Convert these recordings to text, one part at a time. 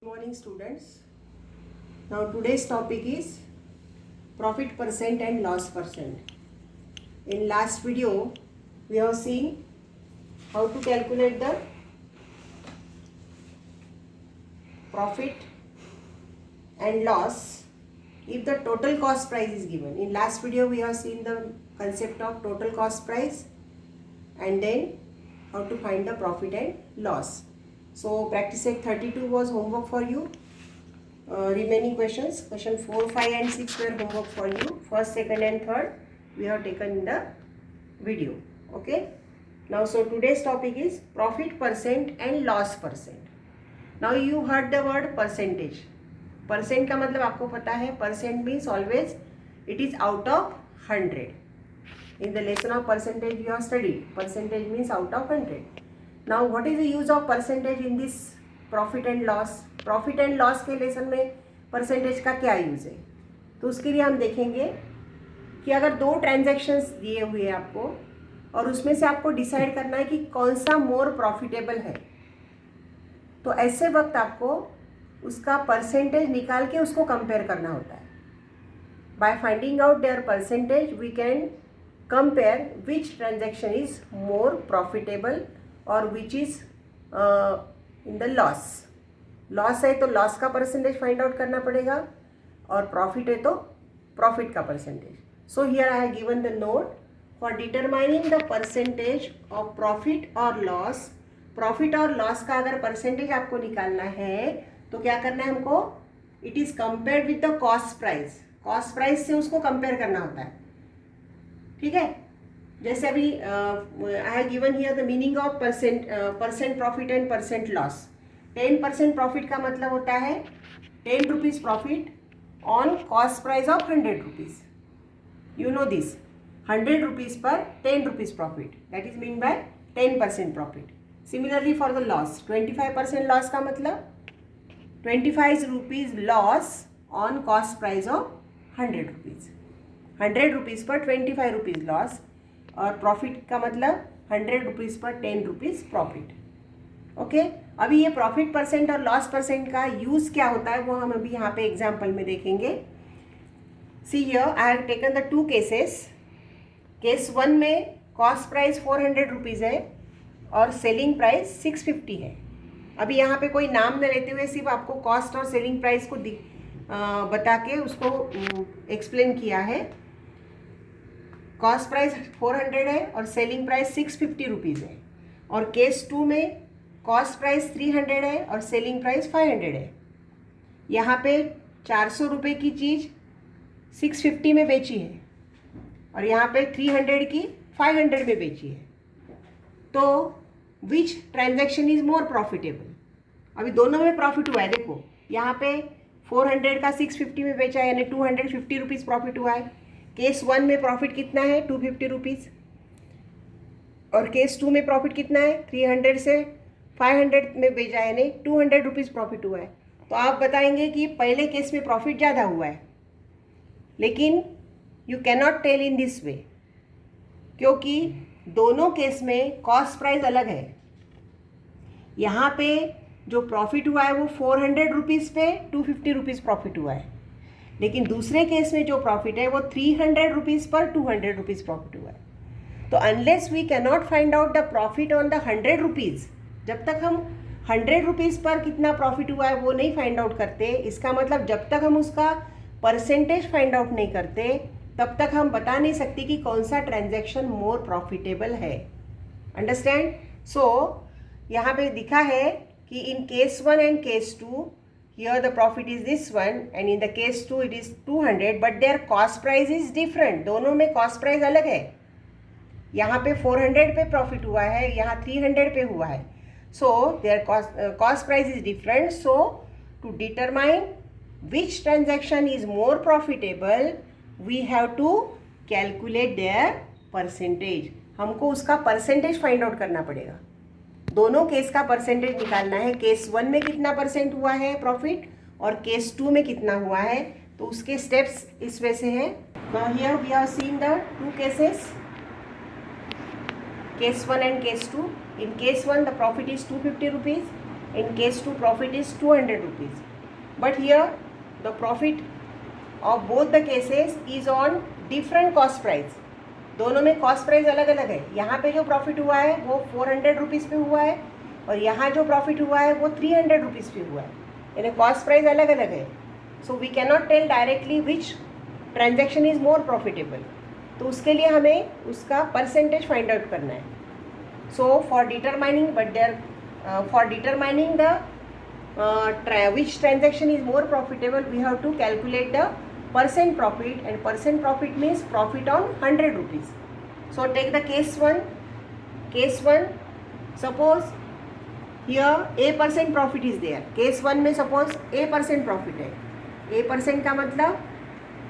Good morning students. Now today's topic is profit percent and loss percent. In last video we have seen how to calculate the profit and loss if the total cost price is given. In last video we have seen the concept of total cost price and then how to find the profit and loss. So practice set 32 was homework for you. Remaining questions, question 4, 5 and 6 were homework for you. First, second and third we have taken in the video. Okay. Now so today's topic is profit percent and loss percent. Now you heard the word percentage. Percent का मतलब आपको पता है, percent means always it is out of 100. In the lesson of percentage you have studied. Percentage means out of 100. Now what is the use of percentage in this profit and loss? Profit and loss के lesson में percentage का क्या use है? तो उसके लिए हम देखेंगे कि अगर दो ट्रांजैक्शंस दिए हुए हैं आपको और उसमें से आपको डिसाइड करना है कि कौन सा मोर प्रॉफिटेबल है, तो ऐसे वक्त आपको उसका परसेंटेज निकाल के उसको कंपेयर करना होता है. By finding out their percentage we can compare which transaction is more profitable और which is in the loss. Loss है तो लॉस का परसेंटेज फाइंड आउट करना पड़ेगा और प्रॉफिट है तो प्रॉफिट का percentage. So here I have given the note for determining the percentage of profit और लॉस. प्रॉफिट और लॉस का अगर परसेंटेज आपको निकालना है तो क्या करना है हमको? It is compared with the cost price. Cost price से उसको कंपेयर करना होता है. ठीक है. जैसे अभी I have given here the meaning of percent profit and percent loss. 10% profit का मतलब होता है 10 rupees profit on cost price of 100 rupees. You know this 100 rupees पर 10 rupees profit, that is mean by 10% profit. Similarly for the loss 25% loss का मतलब 25 rupees loss on cost price of 100 rupees. 100 rupees पर 25 rupees loss और profit का मतलब 100 rupees पर 10 rupees profit. Okay. अभी ये प्रॉफिट परसेंट और लॉस परसेंट का यूज़ क्या होता है वो हम अभी यहाँ पे एग्जाम्पल में देखेंगे. See here I have taken the two cases. Case 1 में कॉस्ट प्राइस 400 रुपीज़ है और सेलिंग प्राइस 650 है. अभी यहाँ पे कोई नाम न लेते हुए सिर्फ आपको कॉस्ट और सेलिंग प्राइस को बता के उसको एक्सप्लेन किया है. कॉस्ट प्राइस 400 है और सेलिंग प्राइस 650 रुपीज़ है. और केस 2 में कॉस्ट प्राइस 300 है और सेलिंग प्राइस 500 है. यहाँ पे 400 रुपये की चीज़ 650 में बेची है और यहाँ पे 300 की 500 में बेची है. तो विच ट्रांजैक्शन इज़ मोर प्रॉफिटेबल? अभी दोनों में प्रॉफिट हुआ है. देखो यहाँ पे 400 का 650 में बेचा है यानी 250 रुपीज़ प्रॉफिट हुआ है. केस 1 में प्रॉफिट कितना है? 250 रुपीज़. और केस 2 में प्रॉफिट कितना है? 300 से 500 में बेचा है यानी 200 रुपीज़ प्रॉफिट हुआ है. तो आप बताएंगे कि पहले केस में प्रॉफिट ज़्यादा हुआ है, लेकिन you cannot tell in this way क्योंकि दोनों केस में कॉस्ट प्राइस अलग है. यहाँ पे जो प्रॉफिट हुआ है वो 400 रुपीज़ पे 250 रुपीज़ प्रॉफिट हुआ है, लेकिन दूसरे केस में जो प्रॉफिट है वो 300 रुपीज़ पर 200 रुपीज़ प्रॉफिट हुआ है. तो unless we cannot find out the profit on the 100 rupees, जब तक हम 100 रुपीज़ पर कितना प्रॉफिट हुआ है वो नहीं फाइंड आउट करते, इसका मतलब जब तक हम उसका परसेंटेज फाइंड आउट नहीं करते तब तक हम बता नहीं सकते कि कौन सा ट्रांजैक्शन मोर प्रॉफिटेबल है. अंडरस्टैंड? सो यहाँ पे दिखा है कि इन case 1 and case 2 here the profit is this one and in the case 2 it is 200 but their cost price is different. दोनों में cost price अलग है. यहाँ पे 400 पे प्रॉफिट हुआ है, यहाँ 300 पे हुआ है. so their cost price is different. so to determine which transaction is more profitable we have to calculate their percentage. हमको उसका परसेंटेज फाइंड आउट करना पड़ेगा. दोनों केस का परसेंटेज निकालना है. केस 1 में कितना परसेंट हुआ है प्रॉफिट और केस 2 में कितना हुआ है, तो उसके स्टेप्स इस वे से हैं. Now here we have seen the two cases, case 1 and case 2. In case 1 the profit is 250 rupees In case 2, profit is 200 rupees. But here the profit of both the cases is on different cost price. दोनों में cost price अलग अलग है. यहाँ पे जो profit हुआ है वो 400 रुपीज़ पे हुआ है और यहाँ जो प्रॉफिट हुआ है वो 300 रुपीज़ पे हुआ है. यानी कॉस्ट प्राइस अलग अलग है. So we cannot tell directly which transaction is more profitable. तो उसके लिए हमें उसका परसेंटेज फाइंड आउट करना है. So for determining the which transaction is more profitable, we have to calculate the percent profit, and percent profit means profit on 100 rupees. So take the case 1. Suppose here A% profit is there. Case 1 में suppose A% profit है. A% का मतलब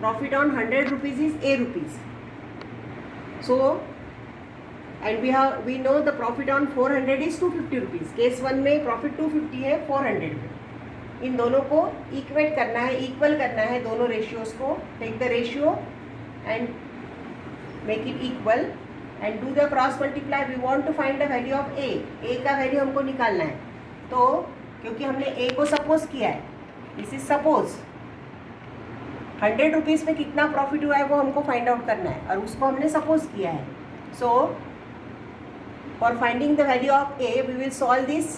profit on 100 rupees is A rupees. So and we know the profit on 400 is 250 rupees. Case 1 में profit 250 है 400 में. इन दोनों को equate करना है, इक्वल करना है दोनों रेशियोज़ को. Take the ratio and make it equal and do the cross multiply. We want to find the value of A. A का वैल्यू हमको निकालना है. तो क्योंकि हमने ए को सपोज किया है, दिस इज सपोज, 100 रुपीज़ में कितना प्रॉफिट हुआ है वो हमको फाइंड आउट करना है और उसको हमने सपोज किया है. सो for finding the value of A, we will solve this.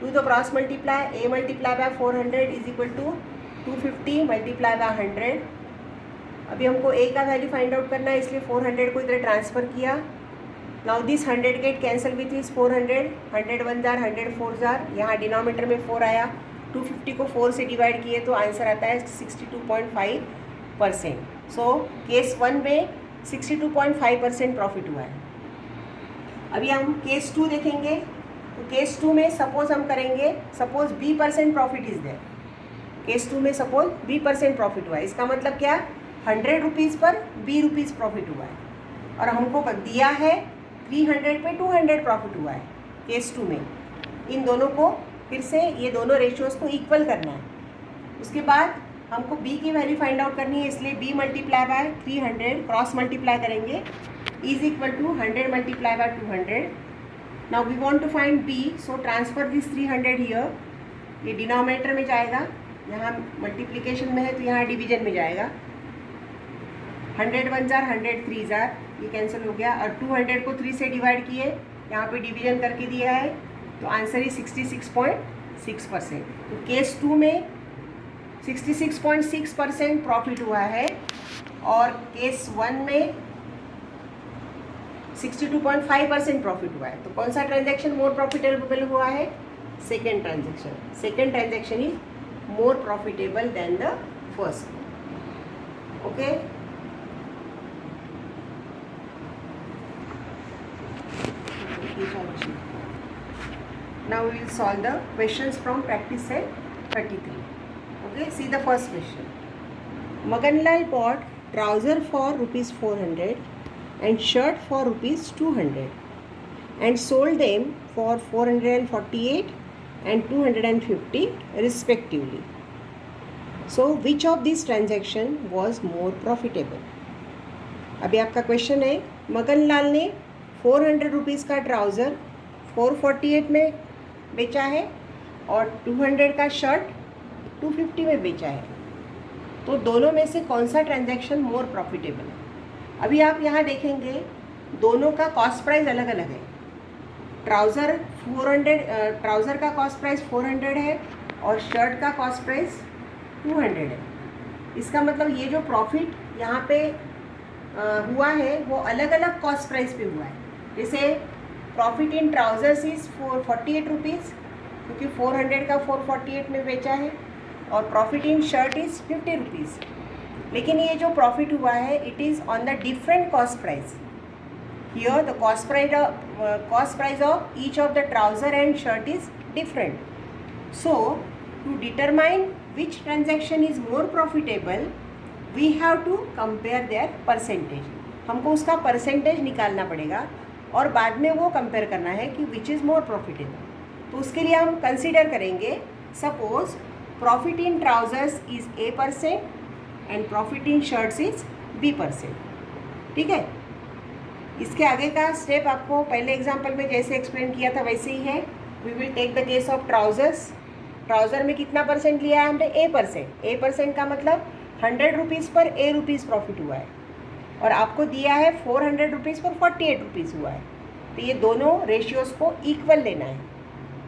Do the cross multiply. A multiply by 400 is equal to 250 multiply by 100. अभी हमको A का वैल्यू फाइंड आउट करना है, इसलिए 400 को इधर ट्रांसफ़र किया. Now this 100 get cancel with is 400. 100 1 जार, 100 4 जार. यहाँ डिनोमीटर में 4 आया. 250 को 4 से डिवाइड किए तो आंसर आता है 62.5%. सो केस 1 में 62.5% प्रॉफिट हुआ है. अभी हम केस 2 देखेंगे. तो केस 2 में सपोज हम करेंगे, suppose B% profit is there. Case 2 में सपोज B% प्रॉफिट हुआ है. इसका मतलब क्या, 100 रुपीज़ पर B रुपीज़ प्रॉफिट हुआ है और हमको दिया है 300 पे 200 प्रॉफिट हुआ है केस 2 में. इन दोनों को फिर से ये दोनों रेशियोज़ को इक्वल करना है. उसके बाद हमको B की वैल्यू फाइंड आउट करनी है, इसलिए B multiply by 300 cross multiply करेंगे is equal to 100 multiply by 200. Now we want to find B, so transfer this 300 here. ये डिनोमिनेटर में जाएगा, यहाँ मल्टीप्लिकेशन में है तो यहाँ डिवीजन में जाएगा. 100 1 जार, 100 3 जार, ये कैंसिल हो गया. और 200 को 3 से डिवाइड किए, यहाँ पे डिवीजन करके दिया है तो आंसर ही 66.6%. तो केस 2 में 66.6% प्रॉफिट हुआ है और केस 1 में 62.5% प्रॉफिट हुआ है. तो कौन सा ट्रांजैक्शन मोर प्रॉफिटेबल हुआ है, second transaction. Second transaction is more profitable than the first. Okay, now we will solve the questions from practice set 33. Okay, see the first question. Maganlal bought trouser for rupees 400 and shirt for rupees 200 and sold them for 448 and 250 respectively. So which of these transaction was more profitable? अभी आपका question है, मगनलाल ने 400 rupees का trouser 448 में बेचा है और 200 का शर्ट 250 में बेचा है. तो दोनों में से कौन सा ट्रांजैक्शन मोर प्रॉफिटेबल है? अभी आप यहाँ देखेंगे दोनों का कॉस्ट प्राइस अलग अलग है. ट्राउज़र का कॉस्ट प्राइस 400 है और शर्ट का कॉस्ट प्राइस 200 है. इसका मतलब ये जो प्रॉफिट यहाँ पे हुआ है वो अलग अलग कॉस्ट प्राइस पे हुआ है. जैसे profit in trousers is 448 rupees क्योंकि 400 का 448 में बेचा है और profit in shirt is 50 rupees. लेकिन ये जो प्रॉफिट हुआ है it is on the different cost price. Here the cost price of each of the trouser and shirt is different. So to determine which transaction is more profitable we have to compare their percentage. हमको उसका percentage निकालना पड़ेगा और बाद में वो compare करना है कि विच इज़ मोर प्रॉफिटेबल. तो उसके लिए हम कंसिडर करेंगे, suppose profit in trousers is A% and profit in shirts is B%. ठीक है, इसके आगे का स्टेप आपको पहले एग्जाम्पल में जैसे एक्सप्लेन किया था वैसे ही है. We will take the case of trousers. Trouser में कितना परसेंट लिया है हमने? A%. का मतलब 100 रुपीज़ पर A रुपीज़ प्रॉफिट हुआ है और आपको दिया है 400 रुपीज़ पर 48 रुपीज़ हुआ है. तो ये दोनों रेशियोज़ को इक्वल लेना है.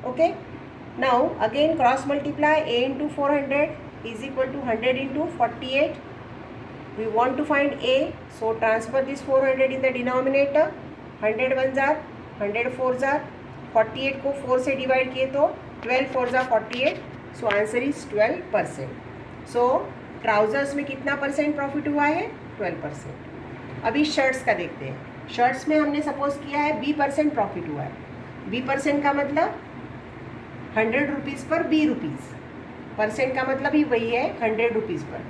Okay. Now again cross multiply A into 400 is equal to 100 into 48. We want to find A, so transfer this 400 in the denominator. 100 1 जार, 100 4 जार, 48 को 4 से डिवाइड किए तो 12 4 जार 48. So answer is 12%. So trousers में कितना परसेंट प्रॉफिट हुआ है? 12%. अभी शर्ट्स का देखते हैं. शर्ट्स में हमने सपोज किया है B% प्रॉफिट हुआ है. B% का मतलब 100 रुपीज़ पर B रुपीज़. परसेंट का मतलब ही वही है 100 रुपीज़ पर.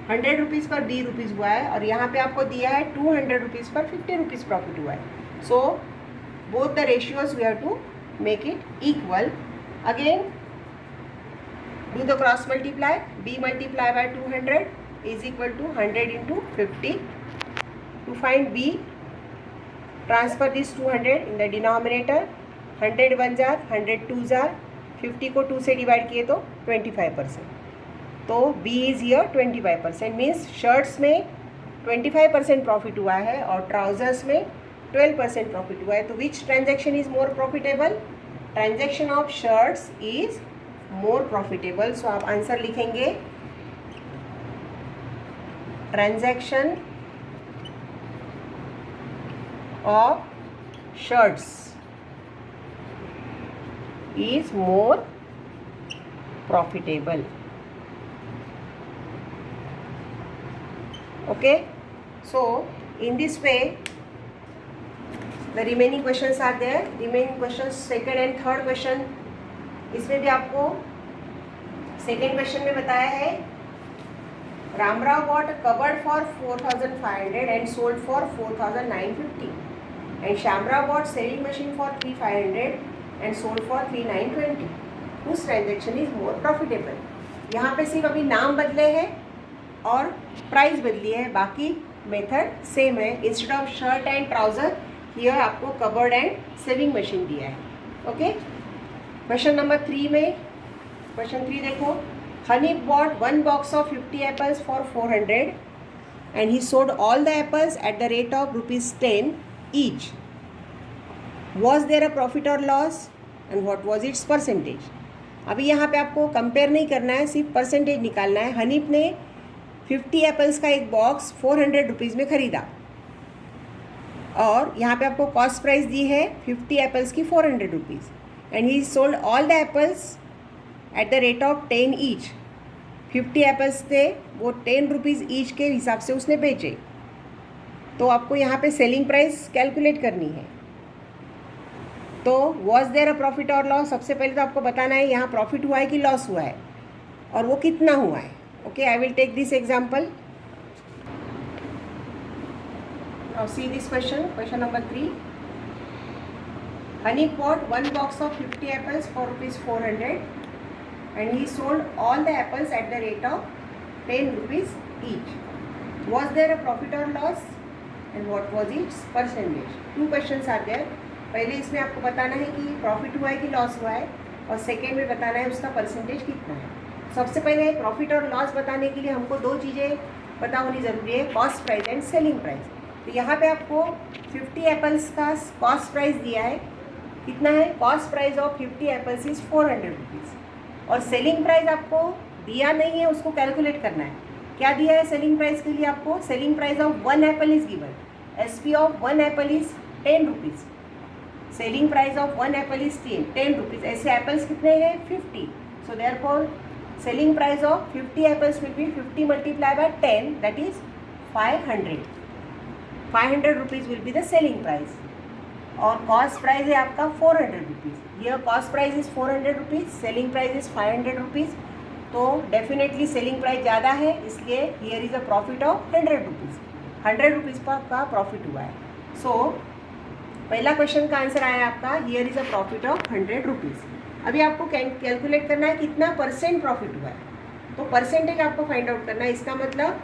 100 रुपीज़ पर B रुपीज़ हुआ है और यहाँ पे आपको दिया है 200 रुपीज़ पर 50 रुपीज़ प्रॉफिट हुआ है. So both the ratios we have to make it equal. Again do the cross multiply. B multiply by 200 is equal to 100 into 50. To find B, transfer this 200 in the denominator. 100 1 जार, 100 2 jar, 50 को 2 से divide किए तो 25%. तो B is here 25%. Means shirts में 25% profit हुआ है और ट्राउजर्स में 12% प्रॉफिट हुआ है. तो which transaction is more profitable? Transaction of shirts is more profitable. So आप आंसर लिखेंगे transaction of shirts is more profitable. Okay. So in this way the remaining questions are there. Remaining questions second and third question, इसमें भी आपको second question में बताया है Ramrao bought cupboard for 4500 and sold for 4950 and Shyamrao bought sewing machine for 3500 and sold for 3920. उस transaction is more profitable. यहाँ पे सिर्फ अभी नाम बदले हैं और प्राइस बदली है, बाकी मेथड सेम है. Instead of shirt and trouser here आपको कबर्ड एंड सेविंग मशीन दिया है. ओके. क्वेश्चन नंबर 3 में, क्वेश्चन 3 देखो. Honey bought 1 box of 50 apples for 400 and he sold all the apples at the rate of ₹10 each. Was there a profit और loss and what was its percentage? अभी यहाँ पे आपको compare नहीं करना है, सिर्फ परसेंटेज निकालना है. हनीफ ने 50 एप्पल्स का एक बॉक्स 400 रुपीज़ में ख़रीदा और यहाँ पे आपको कॉस्ट प्राइस दी है 50 एप्पल्स की 400 rupees. And he sold all the apples at the rate of 10 each. 50 apples थे, वो 10 रुपीज़ ईच के हिसाब से उसने बेचे. तो आपको यहाँ पे सेलिंग प्राइस कैलकुलेट करनी है. तो वॉज देयर अ प्रॉफिट और लॉस? सबसे पहले तो आपको बताना है यहाँ प्रॉफिट हुआ है कि लॉस हुआ है और वो कितना हुआ है. Okay, I will take this example. Now see this question, question number 3. Honey bought 1 box of 50 apples for ₹400 and he sold all the apples at the rate of 10 rupees each. Was there a profit or loss and what was its percentage? 2 questions are there. पहले इसमें आपको बताना है कि profit हुआ है कि loss हुआ है और सेकेंड में बताना है उसका परसेंटेज कितना है. सबसे पहले प्रॉफिट और लॉस बताने के लिए हमको 2 चीज़ें पता होनी ज़रूरी है, cost price and selling price. तो यहाँ पे आपको 50 एप्पल्स का कॉस्ट प्राइस दिया है. कितना है? Cost price of 50 apples is 400 rupees और सेलिंग प्राइस आपको दिया नहीं है, उसको कैलकुलेट करना है. क्या दिया है सेलिंग प्राइस के लिए आपको? Selling price of 1 Apple is given. SP of 1 Apple is 10 rupees. Selling price of 1 Apple is 10 rupees. ऐसे एप्पल्स कितने हैं? 50. So therefore selling price of 50 apples will be 50 multiply by 10, that is 500. 500 rupees will be the selling price और cost price है आपका 400 rupees. यह cost price is 400 rupees, selling price is 500 rupees. तो definitely selling price ज़्यादा है, इसलिए here is a profit of 100 rupees. 100 rupees का profit हुआ है. सो पहला क्वेश्चन का आंसर आया आपका here is a profit of 100 rupees. अभी आपको कैलकुलेट करना है कितना परसेंट प्रॉफिट हुआ है. तो परसेंटेज आपको फाइंड आउट करना है. इसका मतलब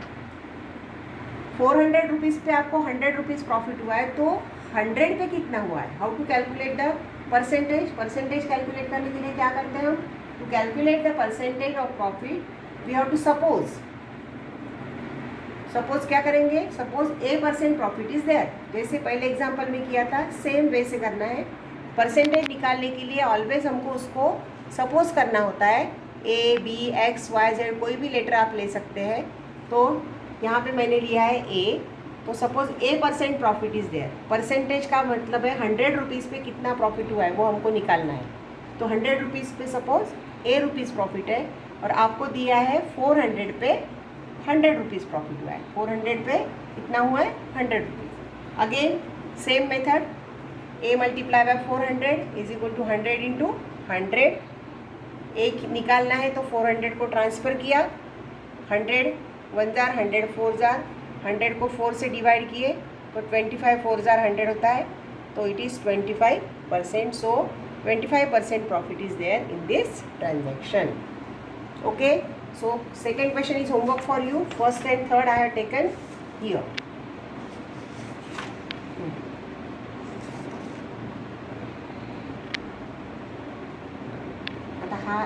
400 रुपीज़ पे आपको 100 रुपीज़ प्रॉफिट हुआ है, तो 100 पे कितना हुआ है? How to calculate the percentage calculate करने के लिए क्या करते हैं हम? To calculate the percentage of profit we have to suppose क्या करेंगे? Suppose A% profit is there, जैसे पहले एग्जांपल में किया था सेम वे से करना है। परसेंटेज निकालने के लिए ऑलवेज हमको उसको सपोज करना होता है। A, B, X, Y, Z कोई भी लेटर आप ले सकते हैं। तो यहाँ पे मैंने लिया है A, तो suppose A% profit is there. Percentage का मतलब है 100 रुपीज़ पे कितना प्रॉफिट हुआ है वो हमको निकालना है। तो 100 रुपीज़ पे सपोज A रुपीज़ प्रॉफिट है और आपको दिया है 400 पे 100 रुपीज़ प्रॉफिट हुआ है। 400 पे कितना हुआ है? 100 rupees. Again same method, A multiply by 400 is equal to 100 into 100। एक निकालना है तो 400 को ट्रांसफ़र किया, 100 1 जार 100 4 जार, 100 को 4 से डिवाइड किए तो 25 4 जार 100 होता है, तो it is 25%। So 25% profit is there in this transaction. Okay, so second question is homework for you. First and third I have taken here. आता हा